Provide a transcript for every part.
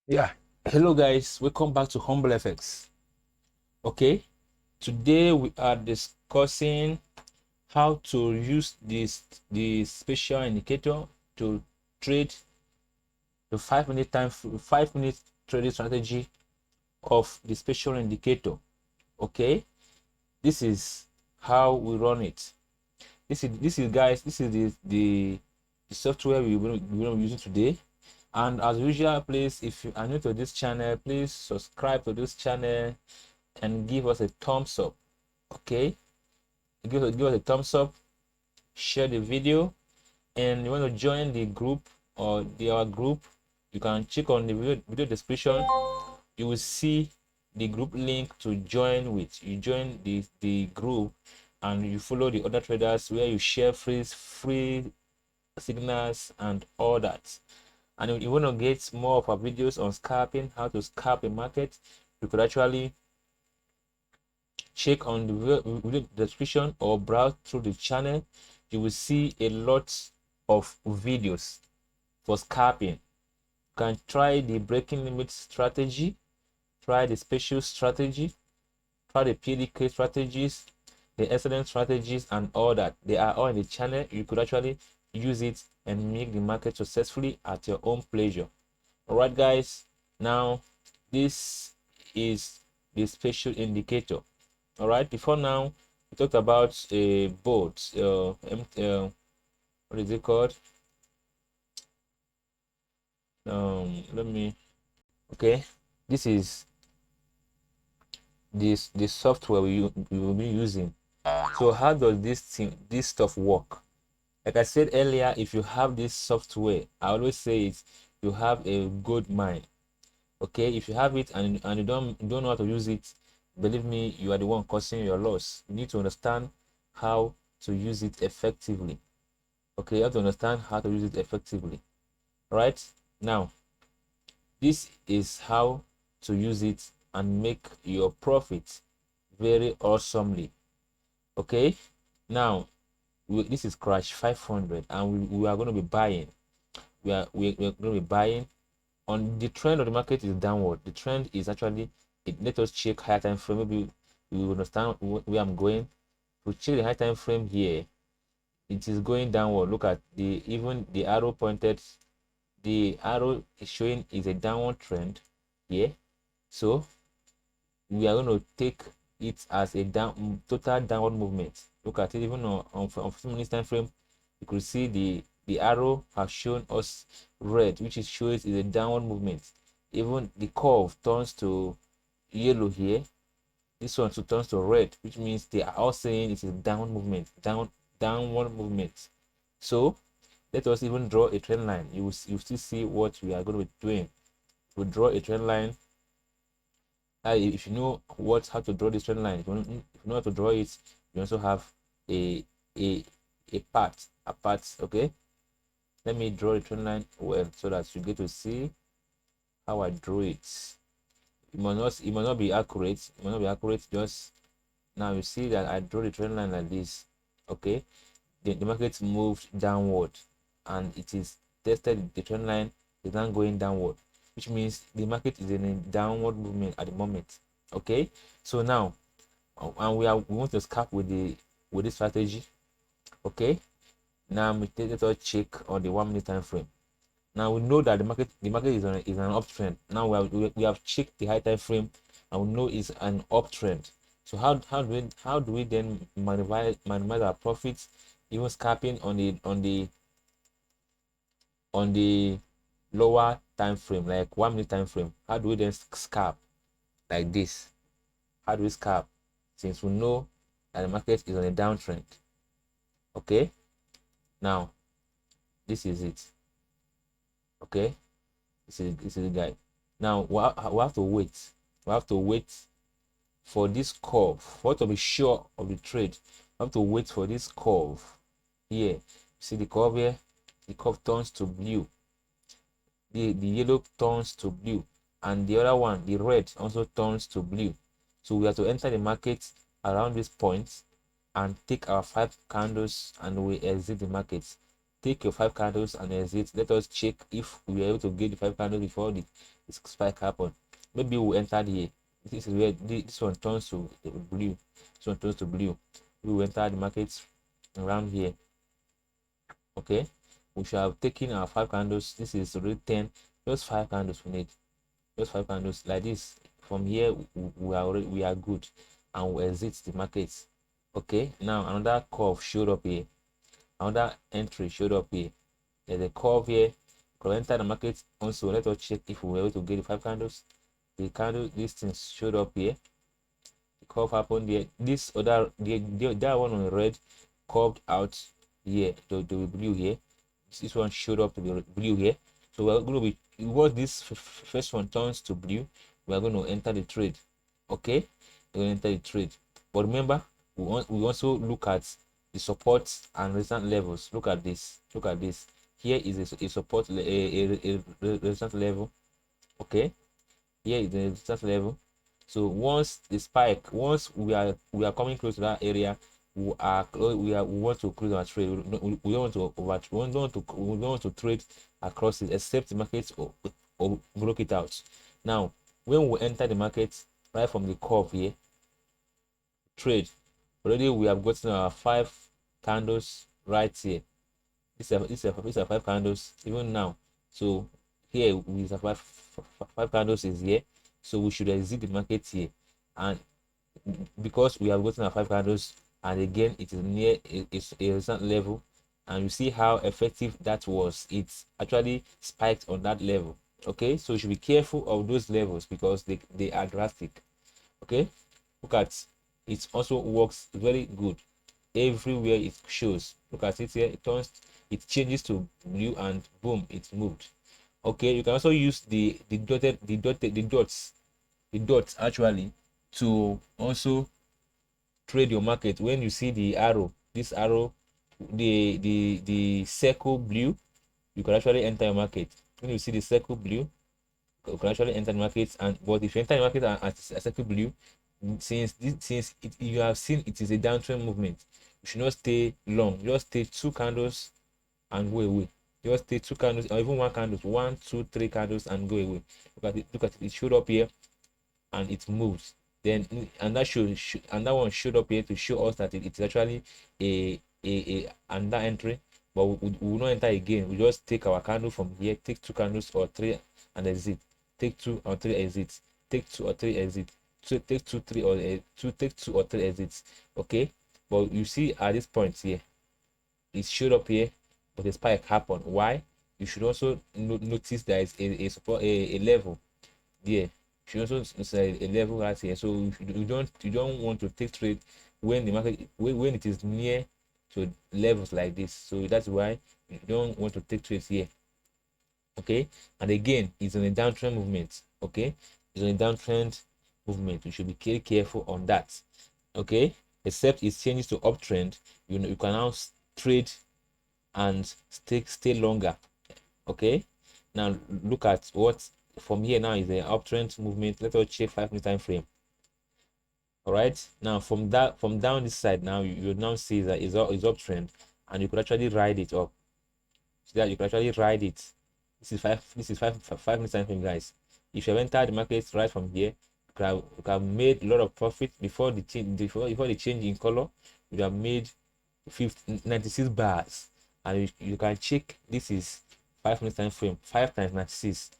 Yeah, hello guys, welcome back to HumbleFx. Okay, today we are discussing how to use the special indicator to trade the 5 minute trading strategy of the special indicator. Okay, this is how we run it. This is guys, this is the software we will be using today. And as usual, please, if you are new to this channel, please subscribe to this channel and give us a thumbs up. Okay, give us a thumbs up, share the video, and you want to join the group or our group, you can check on the video description. You will see the group link to join with. You join the group and you follow the other traders where you share free signals and all that. And if you want to get more of our videos on scalping, how to scalp a market, you could actually check on the video description or browse through the channel. You will see a lot of videos for scalping. You can try the breaking limit strategy, try the special strategy, try the PDK strategies, the excellent strategies, and all that. They are all in the channel. You could actually use it and make the market successfully at your own pleasure. All right, guys. Now, this is the special indicator. All right, before now we talked about a boat, what is it called? Let me, okay, this is this software we will be using. So how does this stuff work? Like I said earlier, if you have this software, I always say it, you have a good mind. Okay, if you have it and you don't know how to use it, believe me, you are the one causing your loss. You need to understand how to use it effectively. Okay, you have to understand how to use it effectively. All right, now this is how to use it and make your profit very awesomely. Okay, now this is crash 500 and we are going to be buying. We're going to be buying. On the trend of the market is downward. The trend is actually, let us check higher time frame. Maybe you will understand where I'm going. To check the high time frame here, it is going downward. Look at even the arrow pointed, the arrow is showing is a downward trend here. So we are going to take it as a total downward movement. Look at it, even on 15 minutes time frame, you could see the arrow has shown us red, which is shows is a downward movement. Even the curve turns to yellow here. This one turns to red, which means they are all saying it is downward movement, downward movement. So let us even draw a trend line. You still see what we are going to be doing. We draw a trend line. If you know how to draw this trend line, if you know how to draw it, you also have a path. Okay, let me draw the trend line well so that you get to see how I drew it. It must not be accurate. It must not be accurate. Just now you see that I draw the trend line like this. Okay, the market moved downward and it is tested. The trend line is now going downward, which means the market is in a downward movement at the moment. Okay, so now and we want to scalp with this strategy. Okay, now let us check on the 1 minute time frame. Now we know that the market is on an uptrend. Now we have checked the high time frame and we know it's an uptrend. So how do we then minimize our profits, even scalping on the lower time frame, like 1 minute time frame? How do we then scalp like this? How do we scalp since we know that the market is on a downtrend? Okay, now this is it. Okay, this is the guide. Now we have to wait. We have to wait for this curve. For us to be sure of the trade, we have to wait for this curve here. See the curve here? The curve turns to blue. The yellow turns to blue, and the other one, the red, also turns to blue. So we have to enter the market around this point and take our 5 candles and we exit the market. take your 5 candles and exit. Let us check if we are able to get the 5 candles before the spike happen. Maybe we'll enter here. This is where this one turns to blue. This one turns to blue. We will enter the market around here. Okay, we should have taken our 5 candles. This is already 10. Just 5 candles we need. Just 5 candles like this. From here we are good, and we exit the market. Okay, now another curve showed up here. Another entry showed up here. There's a curve here. Could enter the market also. Let us check if we were able to get the 5 candles. The candle, these things showed up here. The curve happened here. This other, that one on the red curved out here to be blue here. This one showed up to be blue here. So we're going to be, once this first one turns to blue, we are going to enter the trade. Okay, we're going to enter the trade. But remember, we also look at the support and resistance levels. Look at this. Look at this. Here is a support, a resistance level. Okay, here is the resistance level. So once the spike, once we are coming close to that area, we want to close our trade. We don't want to trade across it, except the market or broke it out. Now, when we enter the market right from the curve here, trade already, we have gotten our 5 candles right here. These are 5 candles even now. So here we have 5 candles is here. So we should exit the market here, and because we have gotten our 5 candles, and again it is near a resistance level, and you see how effective that was. It's actually spiked on that level. Okay, so you should be careful of those levels because they are drastic. Okay, look at it. Also works very good everywhere it shows. Look at it here. It changes to blue, and boom, it moved. Okay, you can also use the dots actually to also trade your market. When you see the arrow, this arrow, the circle blue, you can actually enter your market. When you see the circle blue, you can actually enter the market. And but if you enter the market at a circle blue, since you have seen it is a downtrend movement, you should not stay long. Just stay 2 candles and go away. Just stay 2 candles, or even 1 candle, 1, 2, 3 candles, and go away. Look at it. It showed up here and it moves. Then and that one showed up here to show us that it's actually a under entry. But we will not enter again. We just take our candle from here, take 2 candles or 3 and exit. Take 2 or 3 exits. Take 2 or 3 exit. So take 2, 3 or 2 or 3 exits. Okay, but you see at this point here, it showed up here, but the spike happened. Why? You should also notice there is a support, a level there. You should also say a level right here. So you don't want to take trade when the market when it is near to levels like this. So that's why you don't want to take trades here. Okay, and again, it's on a downtrend movement. Okay, it's on a downtrend movement. You should be very careful on that. Okay, except it changes to uptrend, you can now trade and stay longer. Okay, now look at what from here now is an uptrend movement. Let us check 5 minute time frame. All right, now from down this side, now you now see that it's uptrend, and you could actually ride it up. So that you can actually ride it. This is five minutes time frame, guys. If you have entered the market right from here, you have made a lot of profit before the change in color. You have made 96 bars, and you can check. This is 5 minutes time frame. 5 times 96.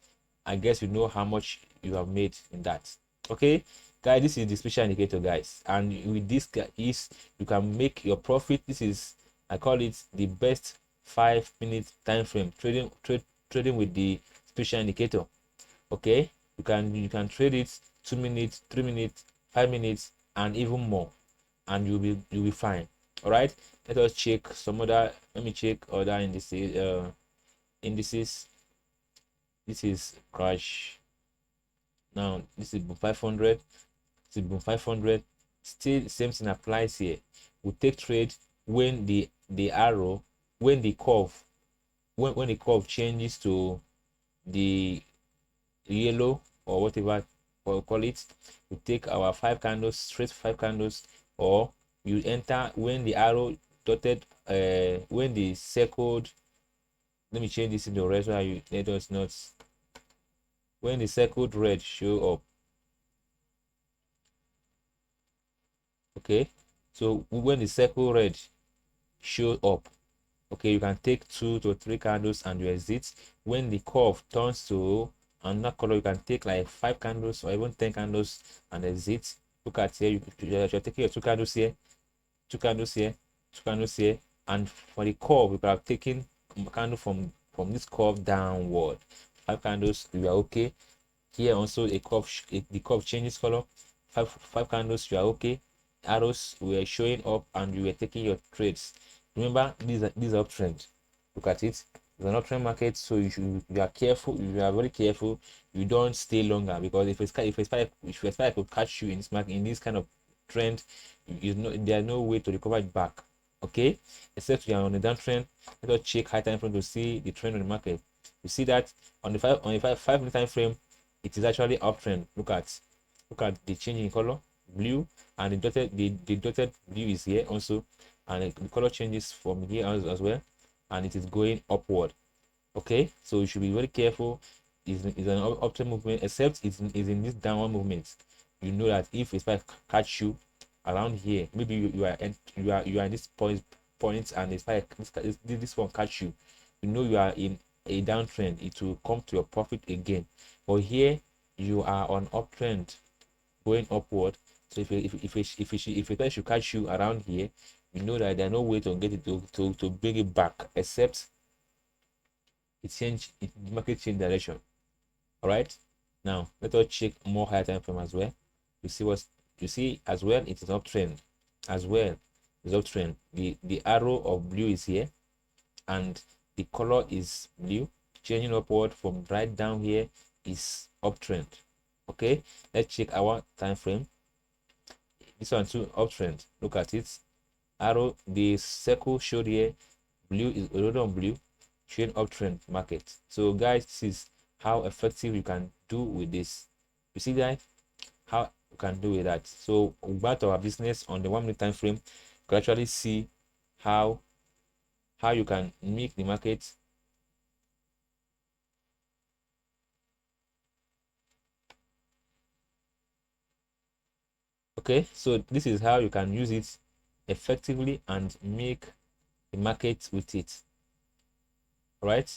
I guess you know how much you have made in that. Okay, guys, this is the special indicator, guys, and with this is you can make your profit. This is, I call it the best 5 minute time frame trading with the special indicator. Okay, you can trade it 2 minutes, 3 minutes, 5 minutes, and even more, and you'll be fine. All right, let us check some other. Let me check other indices. Indices. This is crash. Now this is 500. This is 500. Still same thing applies here. We take trade when the arrow, when the curve, when the curve changes to the yellow or whatever we call it. We take our 5 candles, straight 5 candles, or you enter when the arrow dotted, when the circled Let me change this into red so you let us not. When the circled red show up, okay, so when the circle red show up, okay, you can take 2 to 3 candles and you exit. When the curve turns to another color, you can take like 5 candles or even 10 candles and exit. Look at here, you're taking your 2 candles here, 2 candles here, 2 candles here, and for the curve you have taken a candle from this curve downward. 5 candles, you are okay. Here also a curve, the curve changes color. Five candles, you are okay. Arrows were showing up and you were taking your trades. Remember, these are uptrend. Look at it. It's an uptrend market, so you are careful. You are very careful. You don't stay longer, because if a spike could catch you in this market, in this kind of trend, there's no way to recover it back. Okay, except you are on a downtrend. Let us check high time frame to see the trend on the market. You see that on the 5 minute time frame, it is actually uptrend. Look at the change in color, blue, and the dotted blue is here also, and the color changes from here as well, and it is going upward. Okay, so you should be very careful. Is an uptrend movement, except it's in this downward movement. You know that if a spike catch you around here, maybe you are in this point, and the spike this one catch you, you know you are in a downtrend. It will come to your profit again. But here you are on uptrend, going upward. So if it should catch you around here, you know that there's no way to get it to bring it back, except the market change direction. All right, now let us check more higher time frame as well. You see what you see as well. It is uptrend as well. It's uptrend. The arrow of blue is here, and the color is blue, changing upward from right down here is uptrend. Okay, let's check our time frame. This one too uptrend. Look at it. Arrow, the circle showed here, blue is already on blue, showing uptrend market. So guys, this is how effective you can do with this. You see that how you can do with that. So back to our business on the 1 minute time frame, you can actually see how you can make the market okay. So this is how you can use it effectively and make the market with it. All right.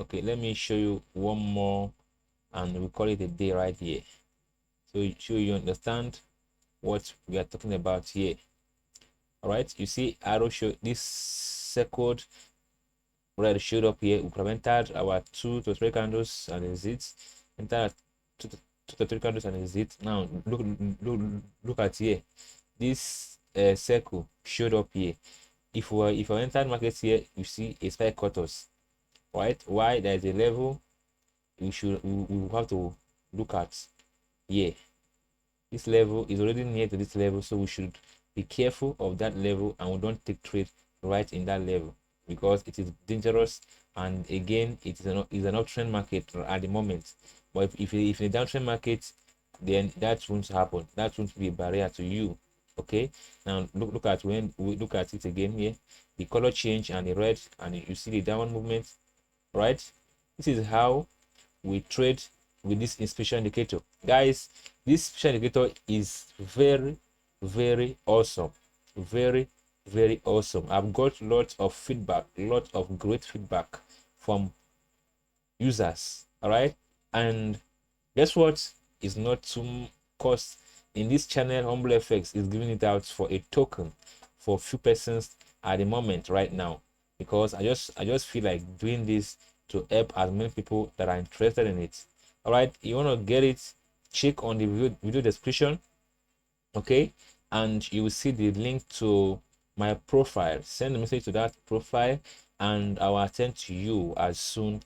Okay, let me show you one more, and we call it a day right here, so you understand what we are talking about here. All right, you see arrow show this circled red showed up here. We prevented our 2 to 3 candles and exit, entered 2 to 3 candles and exit. Now look at here, this circle showed up here. If we entered market here, you see a spike cut us, right? Why? There is a level we have to look at here. This level is already near to this level, so we should be careful of that level, and we don't take trade right in that level, because it is dangerous. And again, it is an uptrend market at the moment. But if in a downtrend market, then that won't happen. That won't be a barrier to you. Okay, now look at when we look at it again here, the color change and the red, and you see the downward movement, right? This is how we trade with this inspection indicator. Guys, this inspection indicator is very, very awesome. Very, very awesome. I've got lots of feedback, lots of great feedback from users. All right, and guess what? It's not too cost. In this channel, HumbleFx is giving it out for a token for few persons at the moment right now, because I just feel like doing this to help as many people that are interested in it. All right, you want to get it, check on the video description, okay, and you will see the link to my profile. Send a message to that profile, and I will attend to you as soon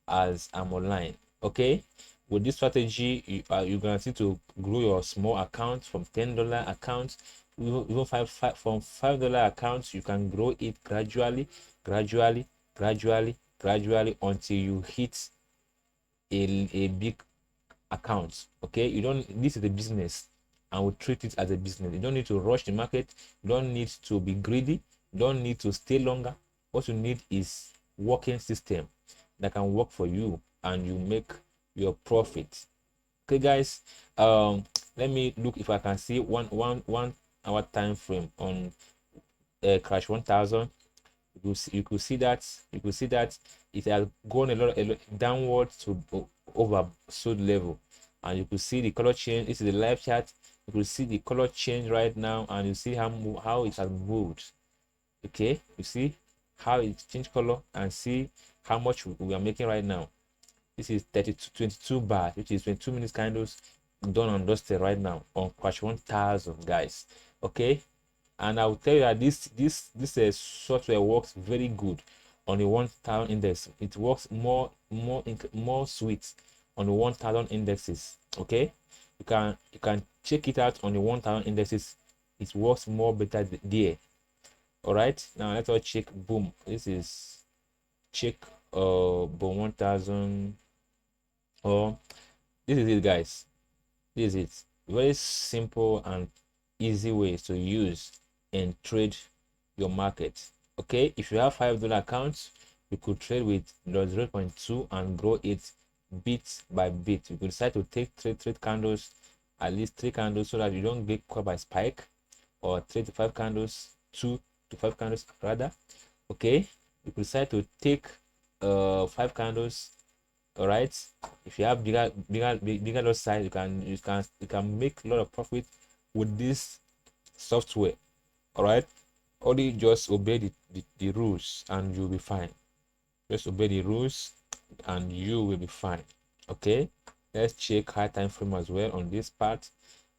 as I'm online. Okay, with this strategy, you're guaranteed to grow your small account from $10 account, even from $5 accounts. You can grow it gradually, until you hit a big account. Okay, you don't, this is a business, and we treat it as a business. You don't need to rush the market. You don't need to be greedy. You don't need to stay longer. What you need is working system that can work for you and you make your profit. Okay, guys, let me look if I can see one hour time frame on crash 1000. You could see that it has gone a lot downward to oversold level, and you could see the color change. This is the live chart. You could see the color change right now, and you see how it has moved. Okay, you see how it changed color, and see how much we are making right now. This is 22 bar, which is 22 minutes candles done and dusted right now on crash 1000, guys. Okay, and I'll tell you that this software works very good on the 1000 index. It works more sweet on the 1000 indexes. Okay, you can check it out on the 1000 indexes. It works more better there. All right, now let's all check. Boom, this is check boom 1000. Oh, this is it, guys. This is it. Very simple and easy ways to use and trade your market. Okay, if you have $5 accounts, you could trade with 0.2 and grow it bit by bit. You could decide to take trade candles, at least 3 candles, so that you don't get caught by spike, or 3 to 5 candles, 2 to 5 candles rather. Okay, you could decide to take 5 candles. All right, if you have bigger lot size, you can make a lot of profit with this software. All right, only just obey the rules and you'll be fine. Just obey the rules and you will be fine. Okay, let's check high time frame as well on this part.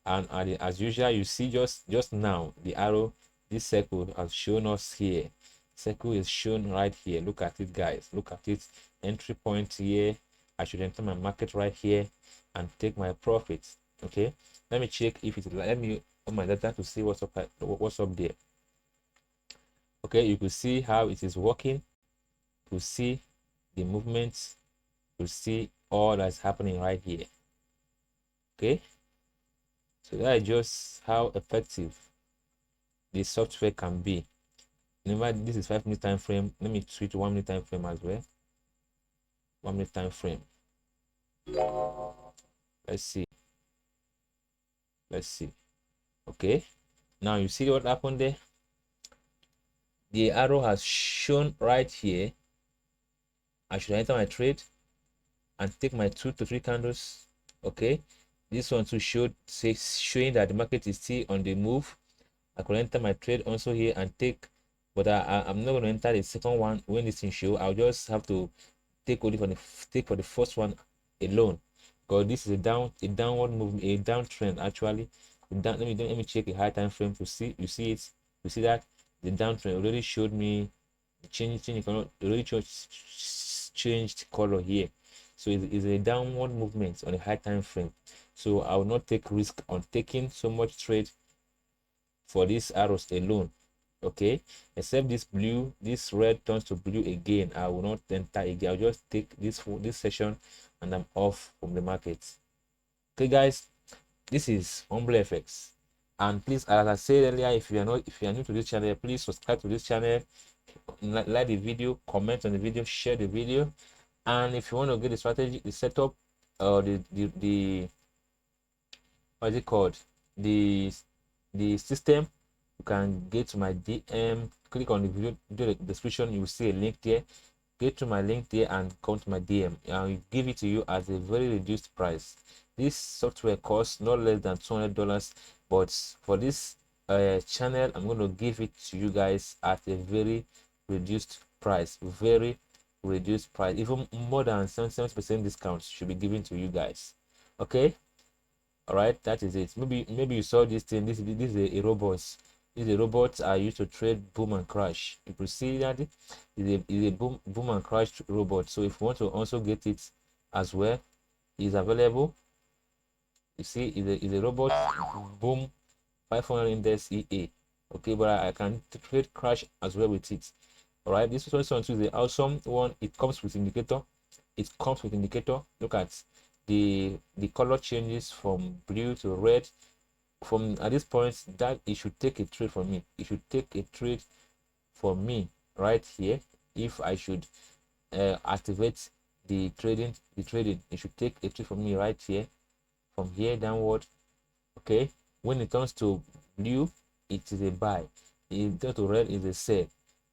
And as usual, you see just now the arrow, this circle has shown us here. Circle is shown right here. Look at it, guys. Look at it. Entry point here. I should enter my market right here and take my profits. Okay, let me check if it, let me on my data to see what's up there. Okay, you could see how it is working. You see the movements. You see all that's happening right here. Okay, so that is just how effective the software can be. Remember, this is 5 minute time frame. Let me switch to 1 minute time frame as well. 1 minute time frame. Let's see. Okay, now you see what happened there. The arrow has shown right here. I should enter my trade and take my 2 to 3 candles. Okay, this one too showing that the market is still on the move. I could enter my trade also here and take, but I'm not going to enter the second one when this thing show. I'll just have to take only for the first one alone, because this is a downward movement, a downtrend actually. Let me check a high time frame to see. You see it. You see that the downtrend already showed me changing color. Already changed color here. So it's a downward movement on a high time frame. So I will not take risk on taking so much trade for these arrows alone. Okay, except this red turns to blue again, I will not enter again. I'll just take this session and I'm off from the market. Okay, guys, this is HumbleFx, and please, as I said earlier, if you are new to this channel, please subscribe to this channel, like the video, comment on the video, share the video. And if you want to get the strategy, the setup, the what is it called, the system, you can get to my DM, click on the video description. You will see a link there. Get to my link there and come to my DM. I will give it to you at a very reduced price. This software costs not less than $200, but for this channel, I'm going to give it to you guys at a very reduced price. Very reduced price. Even more than 70% discounts should be given to you guys. Okay. All right, that is it. Maybe you saw this thing. This is a robot. These robots are used to trade boom and crash. You could see that is a boom and crash robot. So if you want to also get it as well, it's available. You see, is a robot boom 500 index EA. Okay, but I can trade crash as well with it. All right, this one is the awesome one. It comes with indicator. Look at the color changes from blue to red. from at this point that it should take a trade for me. It should take a trade for me right here. If I should activate the trading, it should take a trade for me right here, from here downward. Okay, when it turns to blue, it is a buy. If it turns to red, is a sell.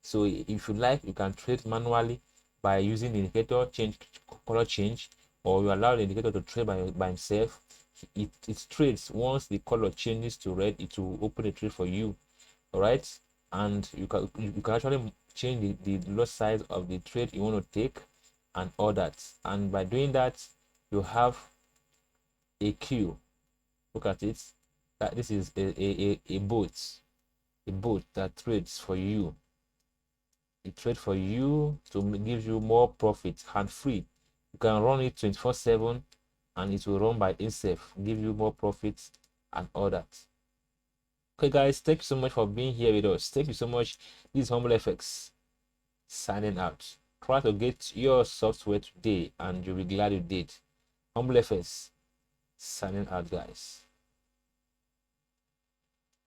So if you like, you can trade manually by using the indicator change, color change, or you allow the indicator to trade by himself. It trades. Once the color changes to red, it will open a trade for you. All right, and you can actually change the lot size of the trade you want to take and all that. And by doing that, you have a queue. Look at it. That this is a bot that trades for you. It trades for you to give you more profit, hand free. You can run it 24/7 and it will run by itself, give you more profits and all that. Okay guys, thank you so much for being here with us. Thank you so much. This is HumbleFx signing out. Try to get your software today and you'll be glad you did. HumbleFx signing out, guys.